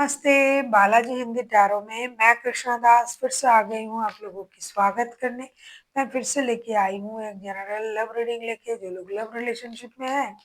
नमस्ते, बालाजी हिंदी टैरो में मैं कृष्णा दास फिर से आ गई हूँ आप लोगों की स्वागत करने। मैं फिर से लेके आई हूँ एक जनरल लव रीडिंग लेके। जो लोग लव रिलेशनशिप में है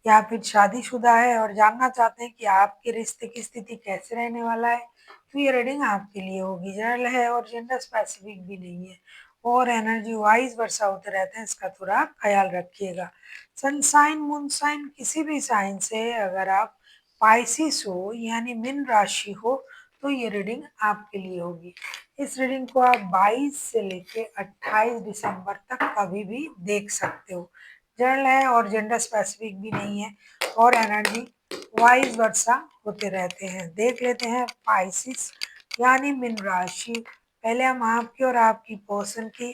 या फिर शादीशुदा है और जानना चाहते हैं कि आपके रिश्ते की स्थिति कैसे रहने वाला है, तो ये रीडिंग आपके लिए होगी। जनरल है और जेंडर स्पेसिफिक भी नहीं है और एनर्जी वाइज वर्षा होते रहते हैं, इसका थोड़ा ख्याल रखिएगा। सनसाइन मून साइन किसी भी साइन से अगर आप पाइसिस हो यानी मीन राशि हो तो ये रीडिंग आपके लिए होगी। इस रीडिंग को आप 22 से लेके 28 दिसंबर तक कभी भी देख सकते हो। जनरल है और जेंडर स्पेसिफिक भी नहीं है और एनर्जी वाइज वर्षा होते रहते हैं। देख लेते हैं पाइसिस यानी मीन राशि। पहले हम आपकी और आपकी पर्सन की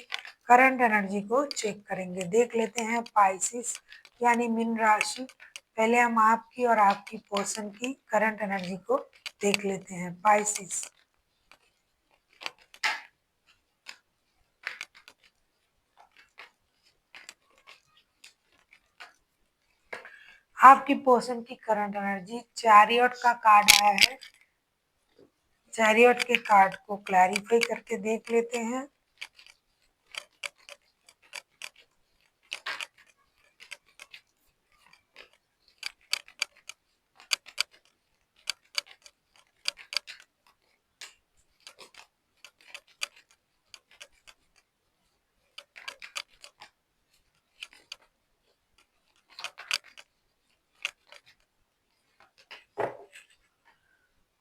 करंट एनर्जी को चेक करेंगे। देख लेते हैं पाइसिस यानी मीन राशि। पहले हम आपकी और आपकी पर्सन की करंट एनर्जी को देख लेते हैं। पाइसिस, आपकी पर्सन की करंट एनर्जी चैरियट का कार्ड आया है। चैरियट के कार्ड को क्लैरिफाई करके देख लेते हैं।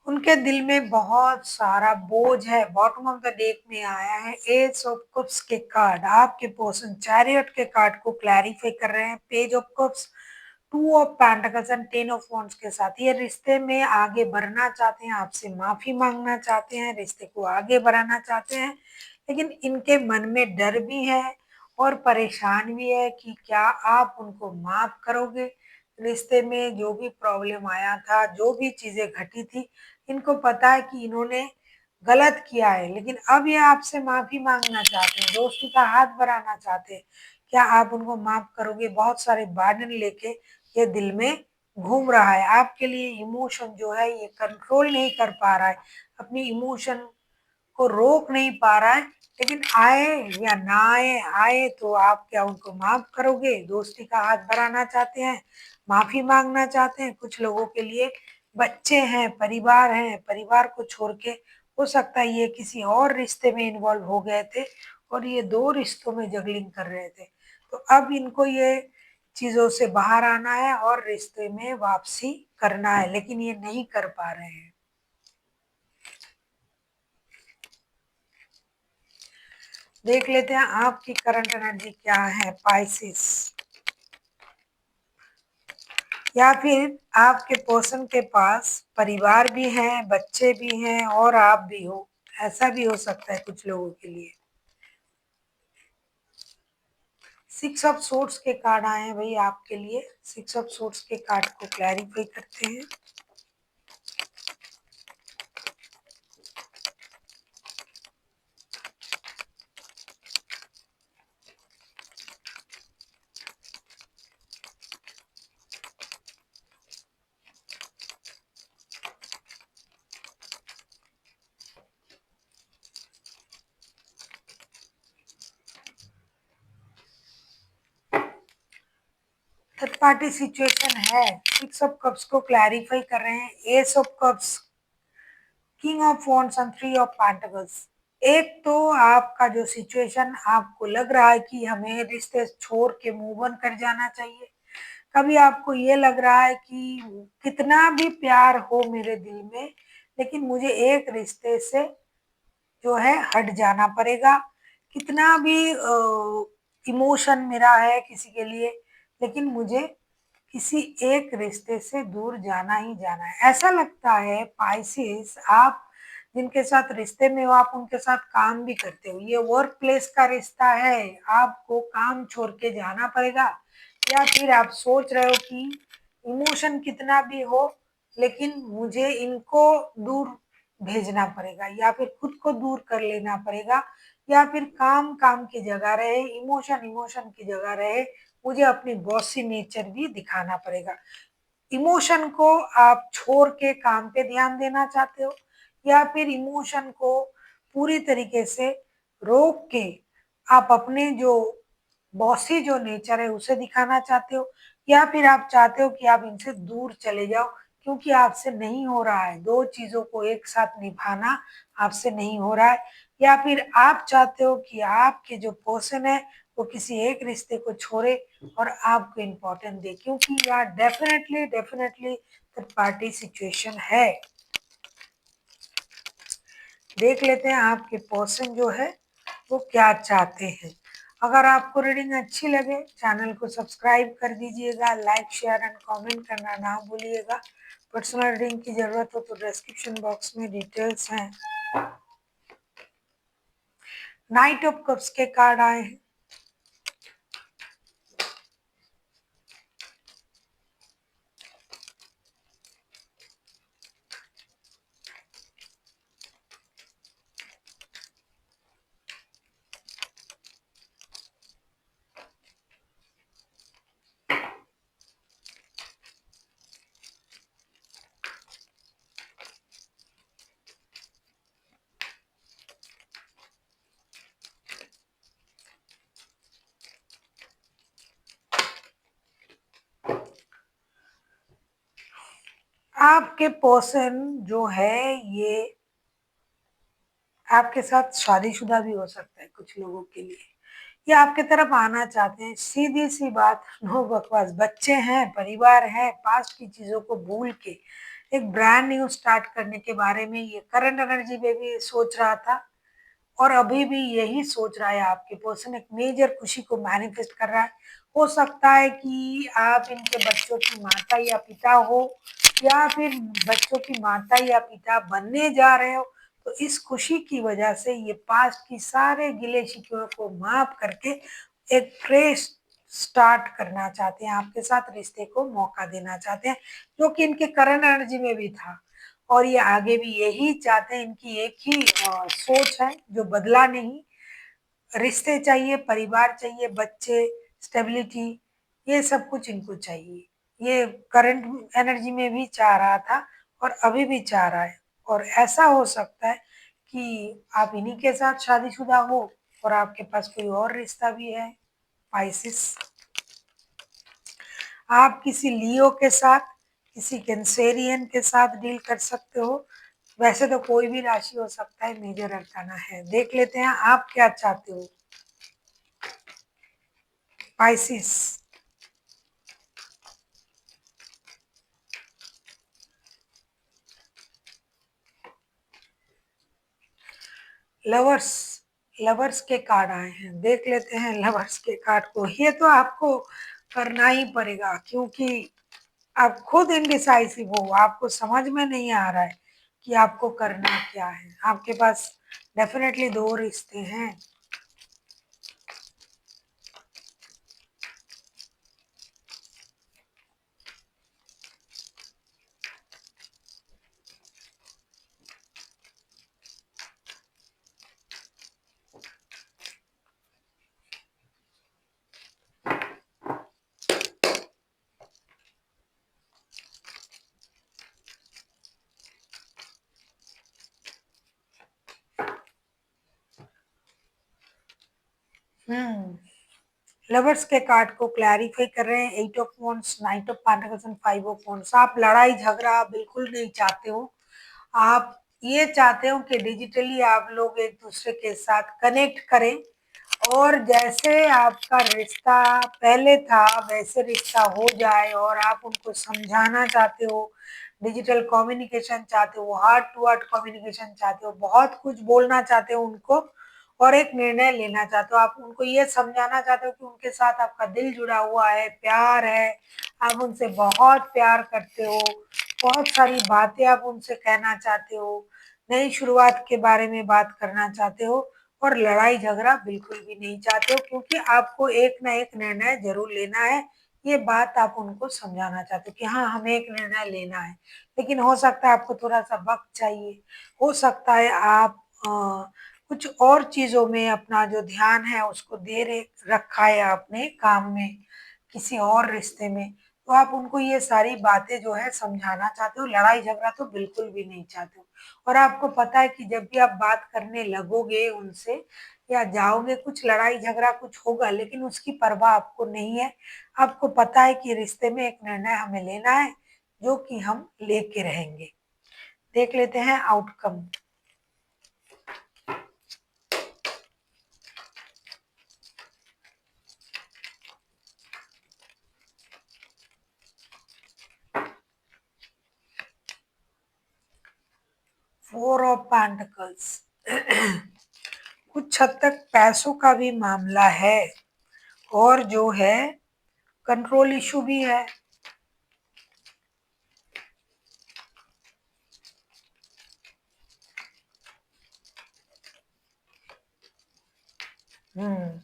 उनके दिल में बहुत सारा बोझ है। बॉटम ऑफ द डेक में आया है एज ऑफ कप्स के कार्ड। आपके पर्सन चैरियट के कार्ड को क्लैरिफाई कर रहे हैं। Page of cups, two of pentacles and ten of wands के साथ ये रिश्ते में आगे बढ़ना चाहते हैं, आपसे माफी मांगना चाहते हैं, रिश्ते को आगे बढ़ाना चाहते हैं, लेकिन इनके मन में डर भी है और परेशान भी है कि क्या आप उनको माफ करोगे। रिश्ते में जो भी प्रॉब्लम आया था, जो भी चीजें घटी थी, इनको पता है कि इन्होंने गलत किया है, लेकिन अब ये आपसे माफी मांगना चाहते हैं, दोस्ती का हाथ बढ़ाना चाहते हैं। क्या आप उनको माफ करोगे? बहुत सारे बर्डन लेके ये दिल में घूम रहा है। आपके लिए इमोशन जो है ये कंट्रोल नहीं कर पा रहा है, अपनी इमोशन को रोक नहीं पा रहा है, लेकिन आए या ना आए, आए तो आप क्या उनको माफ करोगे? दोस्ती का हाथ बढ़ाना चाहते हैं, माफी मांगना चाहते हैं। कुछ लोगों के लिए बच्चे हैं, परिवार है, परिवार को छोड़ के हो सकता है ये किसी और रिश्ते में इन्वॉल्व हो गए थे और ये दो रिश्तों में जगलिंग कर रहे थे। तो अब इनको ये चीजों से बाहर आना है और रिश्ते में वापसी करना है, लेकिन ये नहीं कर पा रहे हैं। देख लेते हैं आपकी करंट एनर्जी क्या है पाइसिस। या फिर आपके पर्सन के पास परिवार भी है, बच्चे भी हैं और आप भी हो, ऐसा भी हो सकता है कुछ लोगों के लिए। सिक्स ऑफ सोर्ड्स के कार्ड आए हैं भाई आपके लिए। सिक्स ऑफ सोर्ड्स के कार्ड को क्लैरिफाई करते हैं। थर्ड पार्टी सिचुएशन है। सिक्स ऑफ कप्स को क्लैरिफाई कर रहे हैं। S of cups, king of wands and three of pentacles. एक तो आपका जो सिचुएशन आपको लग रहा है कि हमें रिश्ते छोड़ के मूव ऑन कर जाना चाहिए। कभी आपको ये लग रहा है कि कितना भी प्यार हो मेरे दिल में, लेकिन मुझे एक रिश्ते से जो है हट जाना पड़ेगा। कितना भी इमोशन मेरा है किसी के लिए, लेकिन मुझे किसी एक रिश्ते से दूर जाना ही जाना है। ऐसा लगता है पाइसिस, आप जिनके साथ रिश्ते में हो आप उनके साथ काम भी करते हो। ये वर्क प्लेस का रिश्ता है, आपको काम छोड़ के जाना पड़ेगा। या फिर आप सोच रहे हो कि इमोशन कितना भी हो लेकिन मुझे इनको दूर भेजना पड़ेगा या फिर खुद को दूर कर लेना पड़ेगा, या फिर काम काम की जगह रहे, इमोशन इमोशन की जगह रहे, मुझे अपनी बॉसी नेचर भी दिखाना पड़ेगा। इमोशन को आप छोड़ के काम पे ध्यान देना चाहते हो, या फिर इमोशन को पूरी तरीके से रोक के आप अपने जो बॉसी जो नेचर है उसे दिखाना चाहते हो, या फिर आप चाहते हो कि आप इनसे दूर चले जाओ क्योंकि आपसे नहीं हो रहा है, दो चीजों को एक साथ निभाना आपसे नहीं हो रहा है, या फिर आप चाहते हो कि आपके जो पर्सन है वो किसी एक रिश्ते को छोड़े और आपको इम्पोर्टेंट दे, क्योंकि यहाँ definitely definitely third party situation है। देख लेते हैं आपके पर्सन जो है वो क्या चाहते हैं। अगर आपको रीडिंग अच्छी लगे चैनल को सब्सक्राइब कर दीजिएगा, लाइक शेयर एंड कमेंट करना ना भूलिएगा। पर्सनल रीडिंग की जरूरत हो तो डिस्क्रिप्शन बॉक्स में डिटेल्स हैं। नाइट ऑफ कप्स के कार्ड आए हैं। आपके पर्सन जो है ये आपके साथ शादीशुदा भी हो सकता है कुछ लोगों के लिए, ये आपके तरफ आना चाहते हैं। सीधी सी बात, नो बकवास। बच्चे हैं, परिवार है, पास्ट की चीजों को भूल के एक ब्रांड न्यू स्टार्ट करने के बारे में ये करंट एनर्जी में भी सोच रहा था, और अभी भी यही सोच रहा है। आपके पर्सन एक मेजर खुशी को मैनिफेस्ट कर रहा है। हो सकता है कि आप इनके बच्चों की माता या पिता हो, या फिर बच्चों की माता या पिता बनने जा रहे हो। तो इस खुशी की वजह से ये पास्ट की सारे गिले शिकवे को माफ करके एक फ्रेश स्टार्ट करना चाहते हैं, आपके साथ रिश्ते को मौका देना चाहते हैं, जो कि इनके करंट एनर्जी में भी था। और ये आगे भी यही चाहते हैं। इनकी एक ही सोच है जो बदला नहीं। रिश्ते चाहिए, परिवार चाहिए, बच्चे, स्टेबिलिटी, ये सब कुछ इनको चाहिए। ये करंट एनर्जी में भी चाह रहा था और अभी भी चाह रहा है। और ऐसा हो सकता है कि आप इन्हीं के साथ शादीशुदा हो और आपके पास कोई और रिश्ता भी है। पाइसिस, आप किसी लियो के साथ, किसी कैंसेरियन के साथ डील कर सकते हो। वैसे तो कोई भी राशि हो सकता है, मेजर अरकाना है। देख लेते हैं आप क्या चाहते हो। पाइसिस, लवर्स, लवर्स के कार्ड आए हैं। देख लेते हैं लवर्स के कार्ड को। ये तो आपको करना ही पड़ेगा क्योंकि आप खुद इनडिसाइसिव हो, आपको समझ में नहीं आ रहा है कि आपको करना क्या है। आपके पास डेफिनेटली दो रिश्ते हैं। हम्म, लवर्स के कार्ड को क्लैरिफाई कर रहे हैं। Eight of wands, knight of pentacles and five of wands. आप लड़ाई झगड़ा बिल्कुल नहीं चाहते हो। आप ये चाहते हो कि डिजिटली आप लोग एक दूसरे के साथ कनेक्ट करें, और जैसे आपका रिश्ता पहले था वैसे रिश्ता हो जाए, और आप उनको समझाना चाहते हो, डिजिटल कम्युनिकेशन चाहते हो, हार्ट टू हार्ट कम्युनिकेशन चाहते हो, बहुत कुछ बोलना चाहते हो उनको, और एक निर्णय लेना चाहते हो। आप उनको ये समझाना चाहते हो कि उनके साथ आपका दिल जुड़ा हुआ है, प्यार है, आप उनसे बहुत प्यार करते हो, बहुत सारी बातें आप उनसे कहना चाहते हो, नई शुरुआत के बारे में बात करना चाहते हो, और लड़ाई झगड़ा बिल्कुल भी नहीं चाहते हो, क्योंकि आपको एक ना एक निर्णय जरूर लेना है। ये बात आप उनको समझाना चाहते हो कि हाँ, हमें एक निर्णय लेना है। लेकिन हो सकता है आपको थोड़ा सा वक्त चाहिए, हो सकता है आप कुछ और चीजों में अपना जो ध्यान है उसको दे रखा है आपने काम में, किसी और रिश्ते में। तो आप उनको ये सारी बातें जो है समझाना चाहते हो, लड़ाई झगड़ा तो बिल्कुल भी नहीं चाहते हो। और आपको पता है कि जब भी आप बात करने लगोगे उनसे या जाओगे, कुछ लड़ाई झगड़ा कुछ होगा, लेकिन उसकी परवाह आपको नहीं है। आपको पता है कि रिश्ते में एक निर्णय हमें लेना है, जो कि हम लेके रहेंगे। देख लेते हैं आउटकम। 4 of pentacles. कुछ हद तक पैसों का भी मामला है और जो है कंट्रोल इशू भी है। हम्म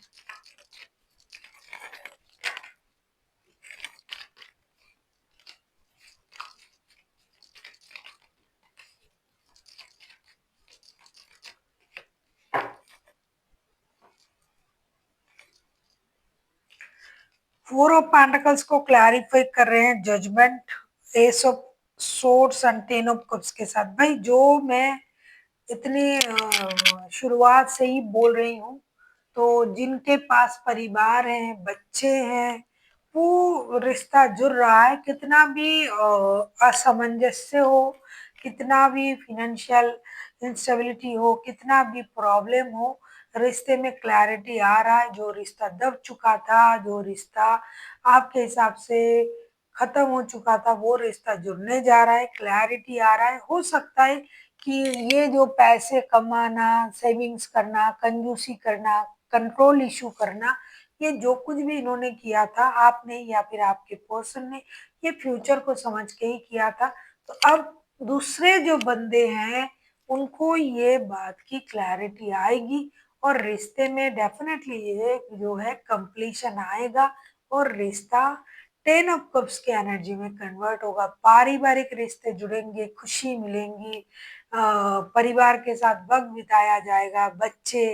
4 ऑफ पेंटिकल्स को क्लैरिफाई कर रहे हैं judgement, ace of swords and 10 of cups के साथ। भाई जो मैं इतनी शुरुआत से ही बोल रही हूँ, तो जिनके पास परिवार है, बच्चे हैं, वो रिश्ता जुड़ रहा है। कितना भी असमंजस्य हो, कितना भी फिनेंशियल इंस्टेबिलिटी हो, कितना भी प्रॉब्लम हो, रिश्ते में क्लैरिटी आ रहा है। जो रिश्ता दब चुका था, जो रिश्ता आपके हिसाब से खत्म हो चुका था, वो रिश्ता जुड़ने जा रहा है, क्लैरिटी आ रहा है। हो सकता है कि ये जो पैसे कमाना, सेविंग्स करना, कंजूसी करना, कंट्रोल इशू करना, ये जो कुछ भी इन्होंने किया था, आपने या फिर आपके पर्सन ने, ये फ्यूचर को समझ के ही किया था। तो अब दूसरे जो बंदे हैं, उनको ये बात की क्लैरिटी आएगी और रिश्ते में डेफिनेटली ये जो है कंप्लीशन आएगा और रिश्ता 10 ऑफ कप्स की एनर्जी में कन्वर्ट होगा। पारिवारिक रिश्ते जुड़ेंगे, खुशी मिलेंगी, परिवार के साथ वक्त बिताया जाएगा, बच्चे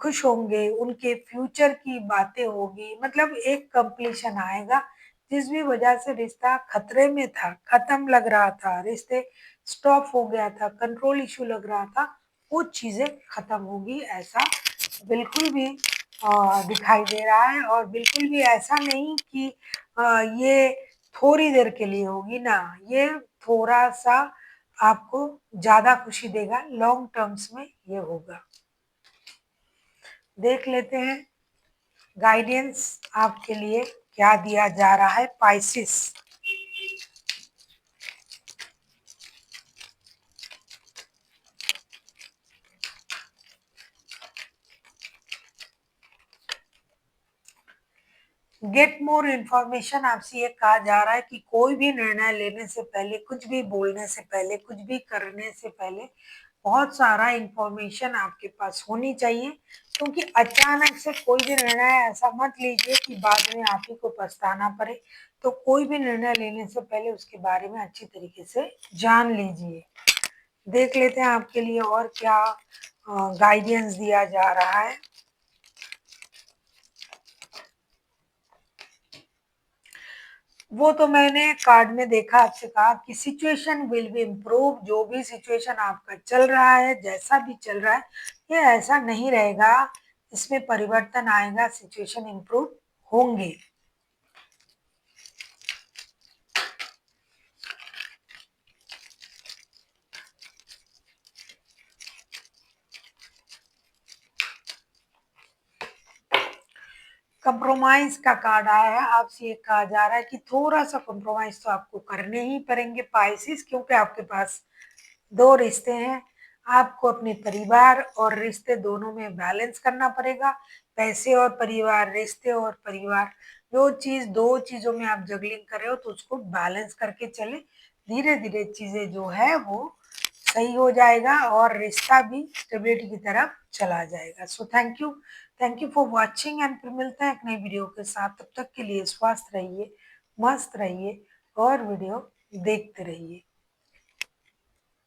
खुश होंगे, उनके फ्यूचर की बातें होगी, मतलब एक कंप्लीशन आएगा। जिस भी वजह से रिश्ता खतरे में था, खत्म लग रहा था, रिश्ते स्टॉप हो गया था, कंट्रोल इशू लग रहा था, वो चीजें खत्म होगी, ऐसा बिल्कुल भी दिखाई दे रहा है। और बिल्कुल भी ऐसा नहीं कि ये थोड़ी देर के लिए होगी ना, ये थोड़ा सा आपको ज्यादा खुशी देगा, लॉन्ग टर्म्स में ये होगा। देख लेते हैं गाइडेंस आपके लिए क्या दिया जा रहा है पाइसिस। गेट मोर इन्फॉर्मेशन, आपसे ये कहा जा रहा है कि कोई भी निर्णय लेने से पहले, कुछ भी बोलने से पहले, कुछ भी करने से पहले बहुत सारा इन्फॉर्मेशन आपके पास होनी चाहिए। क्योंकि अचानक से कोई भी निर्णय ऐसा मत लीजिए कि बाद में आप ही को पछताना पड़े। तो कोई भी निर्णय लेने से पहले उसके बारे में अच्छी तरीके से जान लीजिए। देख लेते हैं आपके लिए और क्या गाइडेंस दिया जा रहा है। वो तो मैंने कार्ड में देखा, आपसे कहा कि सिचुएशन विल बी इम्प्रूव। जो भी सिचुएशन आपका चल रहा है, जैसा भी चल रहा है, ये ऐसा नहीं रहेगा, इसमें परिवर्तन आएगा, सिचुएशन इम्प्रूव होंगे। कंप्रोमाइज का कार्ड आया है, आपसे ये कहा जा रहा है कि थोड़ा सा कंप्रोमाइज तो आपको करने ही पड़ेंगे पाइसिस, क्योंकि आपके पास दो रिश्ते हैं। आपको अपने परिवार और रिश्ते दोनों में बैलेंस करना पड़ेगा। पैसे और परिवार, रिश्ते और परिवार, जो चीज, दो चीजों में आप जगलिंग कर रहे हो, तो उसको बैलेंस करके चले। धीरे धीरे चीजें जो है वो सही हो जाएगा और रिश्ता भी स्टेबिलिटी की तरफ चला जाएगा। So thank you for watching and फिर मिलते हैं एक नई वीडियो के साथ। तब तक के लिए स्वस्थ रहिए, मस्त रहिए और वीडियो देखते रहिए।